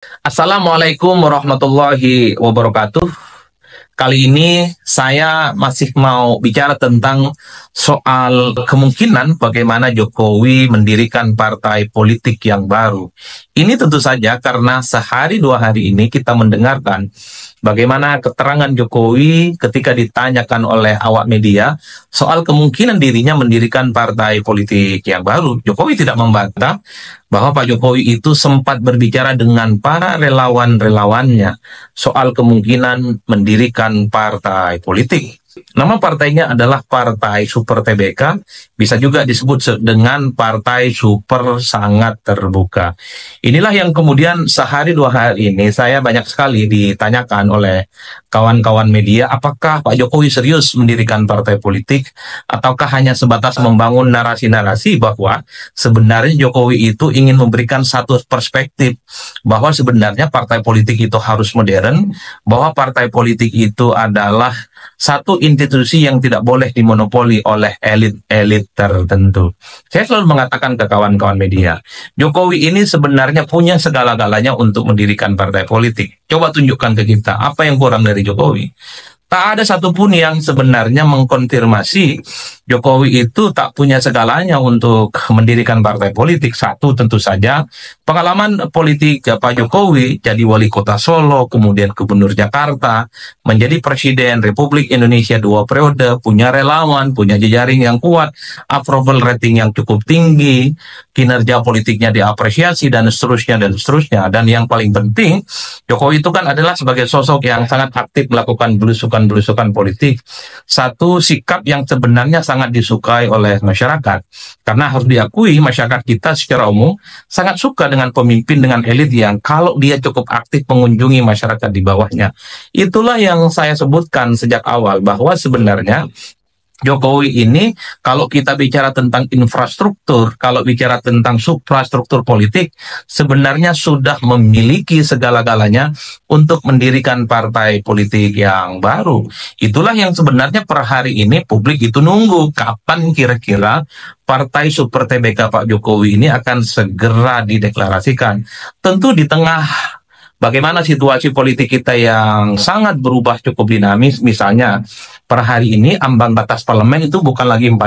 Assalamualaikum warahmatullahi wabarakatuh. Kali ini saya masih mau bicara tentang soal kemungkinan bagaimana Jokowi mendirikan partai politik yang baru. Ini tentu saja karena sehari dua hari ini kita mendengarkan bagaimana keterangan Jokowi ketika ditanyakan oleh awak media soal kemungkinan dirinya mendirikan partai politik yang baru. Jokowi tidak membantah bahwa Pak Jokowi itu sempat berbicara dengan para relawan-relawannya soal kemungkinan mendirikan partai politik. Nama partainya adalah Partai Super TBK, bisa juga disebut dengan Partai Super Sangat Terbuka. Inilah yang kemudian sehari dua hari ini saya banyak sekali ditanyakan oleh kawan-kawan media, apakah Pak Jokowi serius mendirikan partai politik, ataukah hanya sebatas membangun narasi-narasi bahwa sebenarnya Jokowi itu ingin memberikan satu perspektif, bahwa sebenarnya partai politik itu harus modern, bahwa partai politik itu adalah satu institusi yang tidak boleh dimonopoli oleh elit-elit tertentu. Saya selalu mengatakan ke kawan-kawan media, Jokowi ini sebenarnya punya segala-galanya untuk mendirikan partai politik. Coba tunjukkan ke kita, apa yang kurang dari Jokowi? Tak ada satupun yang sebenarnya mengkonfirmasi Jokowi itu tak punya segalanya untuk mendirikan partai politik. Satu, tentu saja pengalaman politik Pak Jokowi jadi wali kota Solo, kemudian gubernur Jakarta, menjadi presiden Republik Indonesia 2 periode, punya relawan, punya jejaring yang kuat, approval rating yang cukup tinggi, kinerja politiknya diapresiasi, dan seterusnya, dan seterusnya. Dan yang paling penting, Jokowi itu kan adalah sebagai sosok yang sangat aktif melakukan belusukan politik. Satu sikap yang sebenarnya sangat disukai oleh masyarakat. Karena harus diakui masyarakat kita secara umum sangat suka dengan pemimpin, dengan elit yang kalau dia cukup aktif mengunjungi masyarakat di bawahnya. Itulah yang saya sebutkan sejak awal, bahwa sebenarnya Jokowi ini kalau kita bicara tentang infrastruktur, kalau bicara tentang suprastruktur politik, sebenarnya sudah memiliki segala-galanya untuk mendirikan partai politik yang baru. Itulah yang sebenarnya per hari ini publik itu nunggu kapan kira-kira Partai Super TBK Pak Jokowi ini akan segera dideklarasikan. Tentu di tengah bagaimana situasi politik kita yang sangat berubah cukup dinamis, misalnya per hari ini ambang batas parlemen itu bukan lagi 4%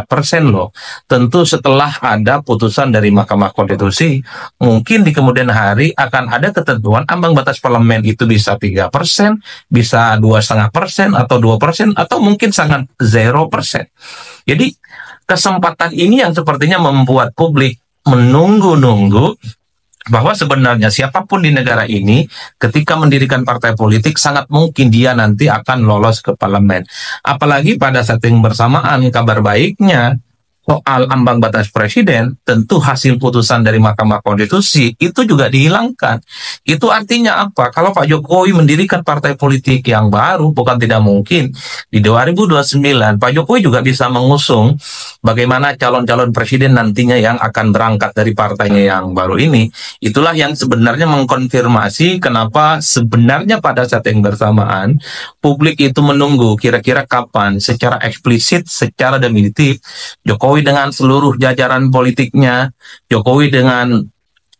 loh. Tentu setelah ada putusan dari Mahkamah Konstitusi, mungkin di kemudian hari akan ada ketentuan ambang batas parlemen itu bisa 3%, bisa 2,5% atau 2%, atau mungkin sangat 0%. Jadi kesempatan ini yang sepertinya membuat publik menunggu-nunggu bahwa sebenarnya siapapun di negara ini ketika mendirikan partai politik sangat mungkin dia nanti akan lolos ke parlemen. Apalagi pada saat yang bersamaan, kabar baiknya soal ambang batas presiden, tentu hasil putusan dari Mahkamah Konstitusi itu juga dihilangkan. Itu artinya apa? Kalau Pak Jokowi mendirikan partai politik yang baru, bukan tidak mungkin di 2029 Pak Jokowi juga bisa mengusung bagaimana calon-calon presiden nantinya yang akan berangkat dari partainya yang baru ini. Itulah yang sebenarnya mengkonfirmasi kenapa sebenarnya pada saat yang bersamaan publik itu menunggu kira-kira kapan secara eksplisit, secara definitif Jokowi dengan seluruh jajaran politiknya, Jokowi dengan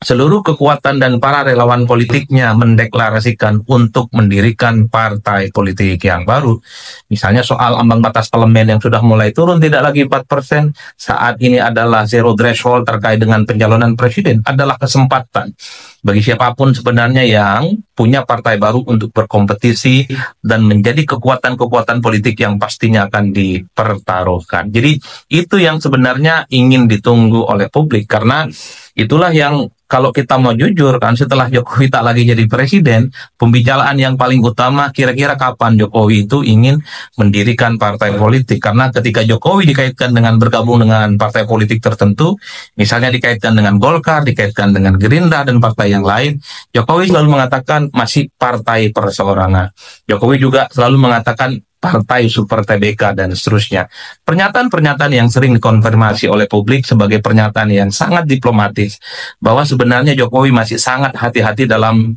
seluruh kekuatan dan para relawan politiknya mendeklarasikan untuk mendirikan partai politik yang baru. Misalnya soal ambang batas parlemen yang sudah mulai turun, tidak lagi 4%, saat ini adalah zero threshold terkait dengan pencalonan presiden, adalah kesempatan bagi siapapun sebenarnya yang punya partai baru untuk berkompetisi dan menjadi kekuatan-kekuatan politik yang pastinya akan dipertaruhkan. Jadi itu yang sebenarnya ingin ditunggu oleh publik, karena itulah yang kalau kita mau jujur kan, setelah Jokowi tak lagi jadi presiden, pembicaraan yang paling utama kira-kira kapan Jokowi itu ingin mendirikan partai politik. Karena ketika Jokowi dikaitkan dengan bergabung dengan partai politik tertentu, misalnya dikaitkan dengan Golkar, dikaitkan dengan Gerindra dan partai yang lain, Jokowi selalu mengatakan masih partai perseorangan. Jokowi juga selalu mengatakan Partai Super TBK dan seterusnya. Pernyataan-pernyataan yang sering dikonfirmasi oleh publik sebagai pernyataan yang sangat diplomatis, bahwa sebenarnya Jokowi masih sangat hati-hati dalam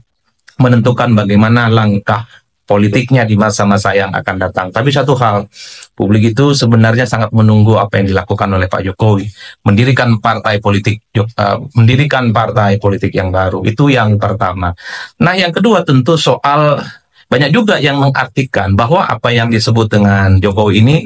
menentukan bagaimana langkah politiknya di masa-masa yang akan datang. Tapi satu hal, publik itu sebenarnya sangat menunggu apa yang dilakukan oleh Pak Jokowi, mendirikan partai politik yang baru. Itu yang pertama. Nah, yang kedua tentu soal banyak juga yang mengartikan bahwa apa yang disebut dengan Jokowi ini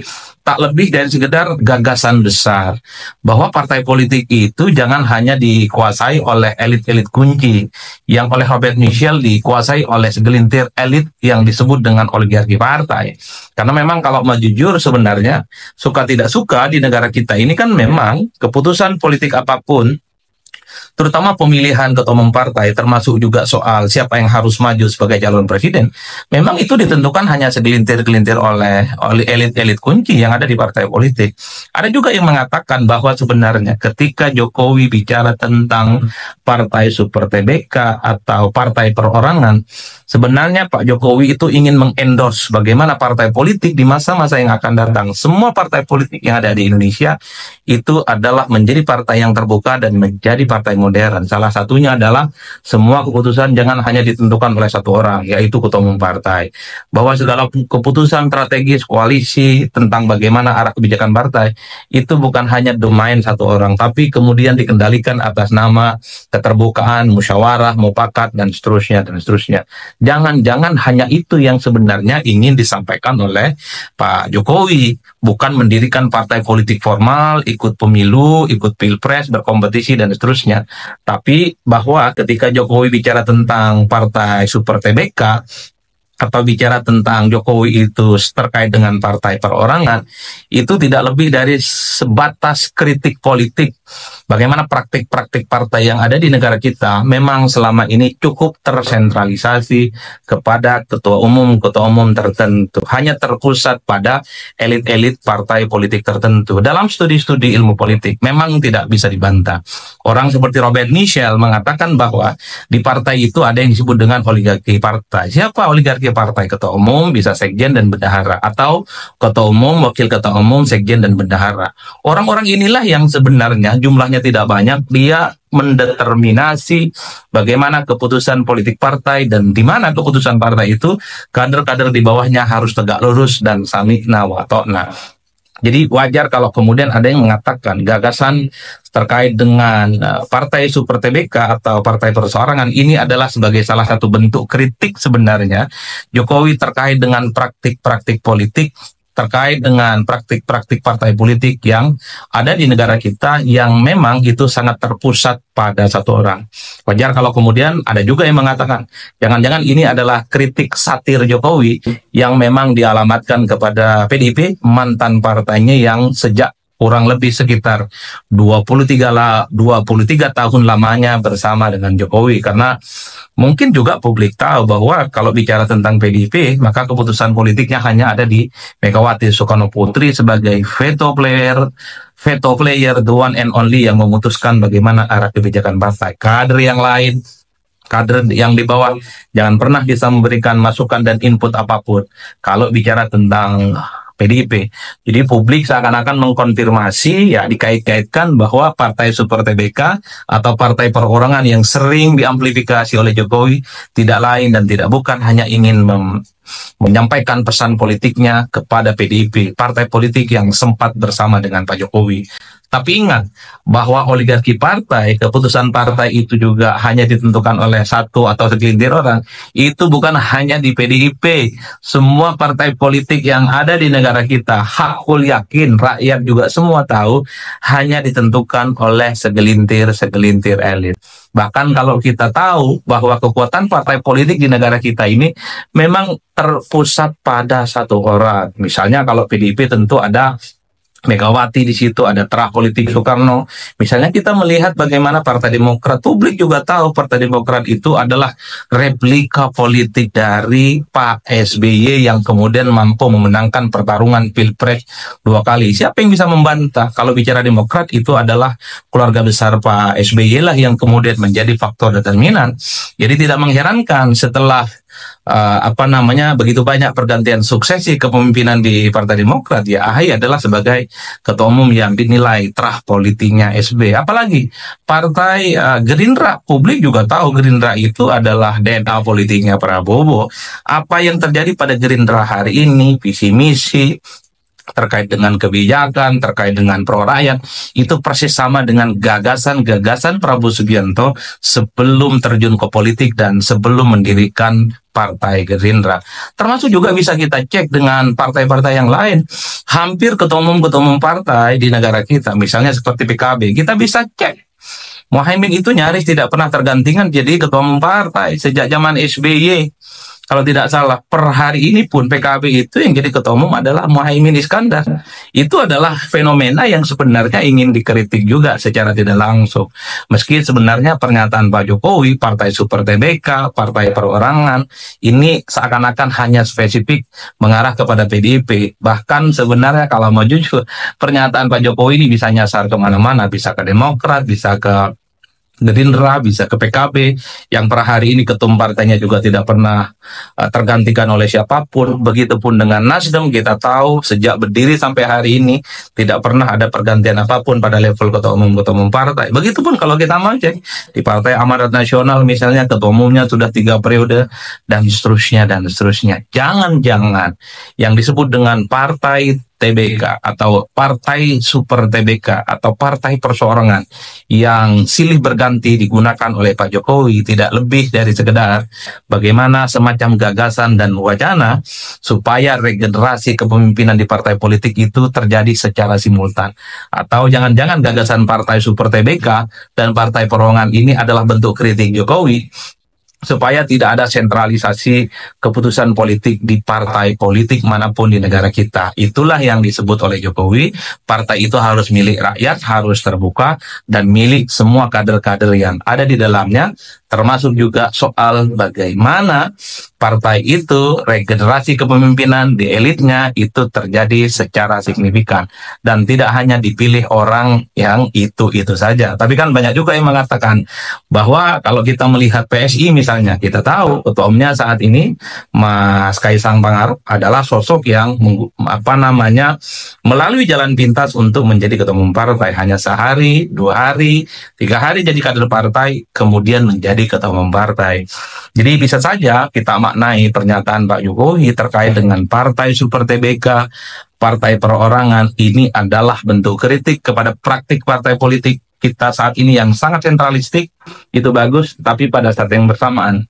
tak lebih dari sekedar gagasan besar. Bahwa partai politik itu jangan hanya dikuasai oleh elit-elit kunci, yang oleh Robert Michel dikuasai oleh segelintir elit yang disebut dengan oligarki partai. Karena memang kalau mau jujur sebenarnya, suka tidak suka di negara kita ini kan memang keputusan politik apapun, terutama pemilihan ketua umum partai, termasuk juga soal siapa yang harus maju sebagai calon presiden, memang itu ditentukan hanya segelintir-gelintir oleh elit-elit kunci yang ada di partai politik. Ada juga yang mengatakan bahwa sebenarnya ketika Jokowi bicara tentang partai super TBK atau partai perorangan, sebenarnya Pak Jokowi itu ingin mengendorse bagaimana partai politik di masa-masa yang akan datang. Semua partai politik yang ada di Indonesia itu adalah menjadi partai yang terbuka dan menjadi partai modern. Salah satunya adalah semua keputusan jangan hanya ditentukan oleh satu orang, yaitu ketua umum partai. Bahwa segala keputusan strategis koalisi tentang bagaimana arah kebijakan partai itu bukan hanya domain satu orang, tapi kemudian dikendalikan atas nama keterbukaan, musyawarah, mufakat, dan seterusnya, dan seterusnya. Jangan-jangan hanya itu yang sebenarnya ingin disampaikan oleh Pak Jokowi, bukan mendirikan partai politik formal, ikut pemilu, ikut pilpres, berkompetisi, dan seterusnya. Tapi bahwa ketika Jokowi bicara tentang partai super TBK, atau bicara tentang Jokowi itu terkait dengan partai perorangan, itu tidak lebih dari sebatas kritik politik. Bagaimana praktik-praktik partai yang ada di negara kita memang selama ini cukup tersentralisasi kepada ketua umum tertentu. Hanya terpusat pada elit-elit partai politik tertentu. Dalam studi-studi ilmu politik memang tidak bisa dibantah. Orang seperti Robert Michel mengatakan bahwa di partai itu ada yang disebut dengan oligarki partai. Siapa oligarki partai? Ketua umum, bisa sekjen dan bendahara, atau ketua umum, wakil ketua umum, sekjen dan bendahara. Orang-orang inilah yang sebenarnya jumlahnya tidak banyak, dia mendeterminasi bagaimana keputusan politik partai, dan di mana keputusan partai itu kader-kader di bawahnya harus tegak lurus dan sami'na wa ta'na. Jadi wajar kalau kemudian ada yang mengatakan gagasan terkait dengan partai super TBK atau partai perseorangan ini adalah sebagai salah satu bentuk kritik sebenarnya Jokowi terkait dengan praktik-praktik politik, terkait dengan praktik-praktik partai politik yang ada di negara kita yang memang itu sangat terpusat pada satu orang. Wajar kalau kemudian ada juga yang mengatakan jangan-jangan ini adalah kritik satir Jokowi yang memang dialamatkan kepada PDIP, mantan partainya yang sejak kurang lebih sekitar 23 tahun lamanya bersama dengan Jokowi. Karena mungkin juga publik tahu bahwa kalau bicara tentang PDIP, maka keputusan politiknya hanya ada di Megawati Soekarno Putri sebagai veto player, the one and only yang memutuskan bagaimana arah kebijakan partai. Kader yang lain, kader yang di bawah jangan pernah bisa memberikan masukan dan input apapun kalau bicara tentang PDIP. Jadi publik seakan-akan mengkonfirmasi, ya dikait-kaitkan bahwa partai super TBK atau partai perorangan yang sering diamplifikasi oleh Jokowi tidak lain dan tidak bukan hanya ingin menyampaikan pesan politiknya kepada PDIP, partai politik yang sempat bersama dengan Pak Jokowi. Tapi ingat bahwa oligarki partai, keputusan partai itu juga hanya ditentukan oleh satu atau segelintir orang. Itu bukan hanya di PDIP. Semua partai politik yang ada di negara kita, hakul yakin, rakyat juga semua tahu, hanya ditentukan oleh segelintir elit. Bahkan kalau kita tahu bahwa kekuatan partai politik di negara kita ini memang terpusat pada satu orang. Misalnya kalau PDIP tentu ada Megawati di situ, ada terah politik Soekarno. Misalnya kita melihat bagaimana Partai Demokrat, publik juga tahu Partai Demokrat itu adalah replika politik dari Pak SBY yang kemudian mampu memenangkan pertarungan Pilpres 2 kali. Siapa yang bisa membantah kalau bicara Demokrat itu adalah keluarga besar Pak SBY lah yang kemudian menjadi faktor determinan. Jadi tidak mengherankan setelah begitu banyak pergantian suksesi kepemimpinan di Partai Demokrat, ya AHY adalah sebagai ketua umum yang dinilai terah politiknya SB. Apalagi Partai Gerindra, publik juga tahu Gerindra itu adalah DNA politiknya Prabowo. Apa yang terjadi pada Gerindra hari ini, visi misi terkait dengan kebijakan, terkait dengan pro rakyat, itu persis sama dengan gagasan-gagasan Prabowo Subianto sebelum terjun ke politik dan sebelum mendirikan Partai Gerindra. Termasuk juga bisa kita cek dengan partai-partai yang lain. Hampir ketua umum partai di negara kita, misalnya seperti PKB, kita bisa cek. Muhaimin itu nyaris tidak pernah tergantikan jadi ketua umum partai sejak zaman SBY. Kalau tidak salah, per hari ini pun PKB itu yang jadi ketua umum adalah Muhaimin Iskandar. Itu adalah fenomena yang sebenarnya ingin dikritik juga secara tidak langsung. Meski sebenarnya pernyataan Pak Jokowi, Partai Super TBK, Partai Perorangan, ini seakan-akan hanya spesifik mengarah kepada PDIP. Bahkan sebenarnya kalau mau jujur, pernyataan Pak Jokowi ini bisa nyasar kemana-mana, bisa ke Demokrat, bisa ke Gerindra, bisa ke PKB, yang per hari ini ketum partainya juga tidak pernah tergantikan oleh siapapun. Begitupun dengan Nasdem, kita tahu sejak berdiri sampai hari ini tidak pernah ada pergantian apapun pada level ketua umum partai. Begitupun kalau kita mau cek di Partai Amanat Nasional misalnya, ketua umumnya sudah 3 periode dan seterusnya dan seterusnya. Jangan-jangan yang disebut dengan Partai TBK atau Partai Super TBK atau Partai Perseorangan yang silih berganti digunakan oleh Pak Jokowi tidak lebih dari sekedar bagaimana semacam gagasan dan wacana supaya regenerasi kepemimpinan di partai politik itu terjadi secara simultan. Atau jangan-jangan gagasan Partai Super TBK dan Partai Perorangan ini adalah bentuk kritik Jokowi supaya tidak ada sentralisasi keputusan politik di partai politik manapun di negara kita. Itulah yang disebut oleh Jokowi, partai itu harus milik rakyat, harus terbuka, dan milik semua kader-kader yang ada di dalamnya, termasuk juga soal bagaimana partai itu, regenerasi kepemimpinan di elitnya itu terjadi secara signifikan. Dan tidak hanya dipilih orang yang itu-itu saja. Tapi kan banyak juga yang mengatakan bahwa kalau kita melihat PSI misalnya, kita tahu ketua umumnya saat ini Mas Kaisang Pangarep adalah sosok yang melalui jalan pintas untuk menjadi ketua umum partai. Hanya sehari, 2 hari, 3 hari jadi kader partai, kemudian menjadi ketua umum partai. Jadi bisa saja kita maknai pernyataan Pak Jokowi terkait dengan Partai Super TBK, Partai Perorangan, ini adalah bentuk kritik kepada praktik partai politik kita saat ini yang sangat sentralistik. Itu bagus, tapi pada saat yang bersamaan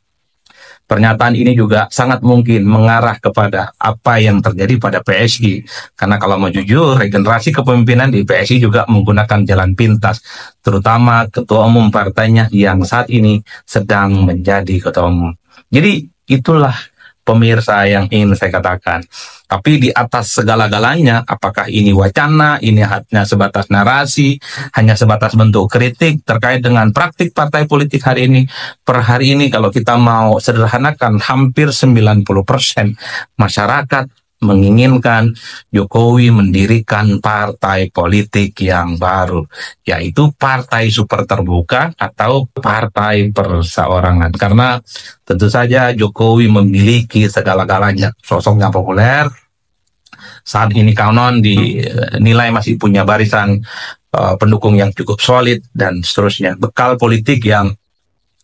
pernyataan ini juga sangat mungkin mengarah kepada apa yang terjadi pada PSI. Karena kalau mau jujur, regenerasi kepemimpinan di PSI juga menggunakan jalan pintas, terutama ketua umum partainya yang saat ini sedang menjadi ketua umum. Jadi itulah pemirsa yang ingin saya katakan. Tapi di atas segala-galanya, apakah ini wacana, ini hanya sebatas narasi, hanya sebatas bentuk kritik terkait dengan praktik partai politik hari ini. Per hari ini kalau kita mau sederhanakan, hampir 90% masyarakat menginginkan Jokowi mendirikan partai politik yang baru, yaitu partai super terbuka atau partai perseorangan. Karena tentu saja Jokowi memiliki segala-galanya, sosoknya populer, saat ini konon dinilai masih punya barisan pendukung yang cukup solid dan seterusnya, bekal politik yang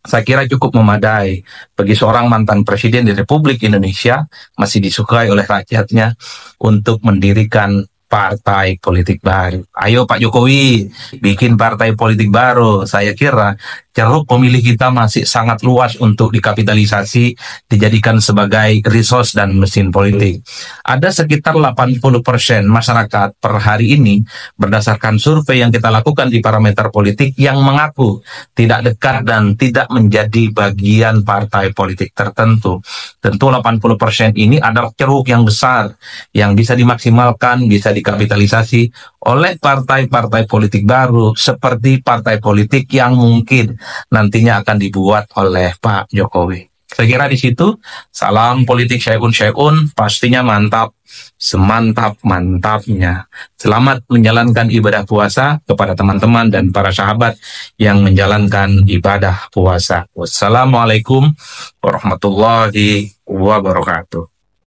saya kira cukup memadai bagi seorang mantan presiden di Republik Indonesia, masih disukai oleh rakyatnya untuk mendirikan partai politik baru. Ayo Pak Jokowi, bikin partai politik baru. Saya kira ceruk pemilih kita masih sangat luas untuk dikapitalisasi, dijadikan sebagai resource dan mesin politik. Ada sekitar 80% masyarakat per hari ini, berdasarkan survei yang kita lakukan di parameter politik, yang mengaku tidak dekat dan tidak menjadi bagian partai politik tertentu. Tentu 80% ini adalah ceruk yang besar, yang bisa dimaksimalkan, bisa dikapitalisasi oleh partai-partai politik baru, seperti partai politik yang mungkin nantinya akan dibuat oleh Pak Jokowi. Saya kira di situ salam politik Syaikun pastinya mantap, semantap-mantapnya. Selamat menjalankan ibadah puasa kepada teman-teman dan para sahabat yang menjalankan ibadah puasa. Wassalamualaikum warahmatullahi wabarakatuh.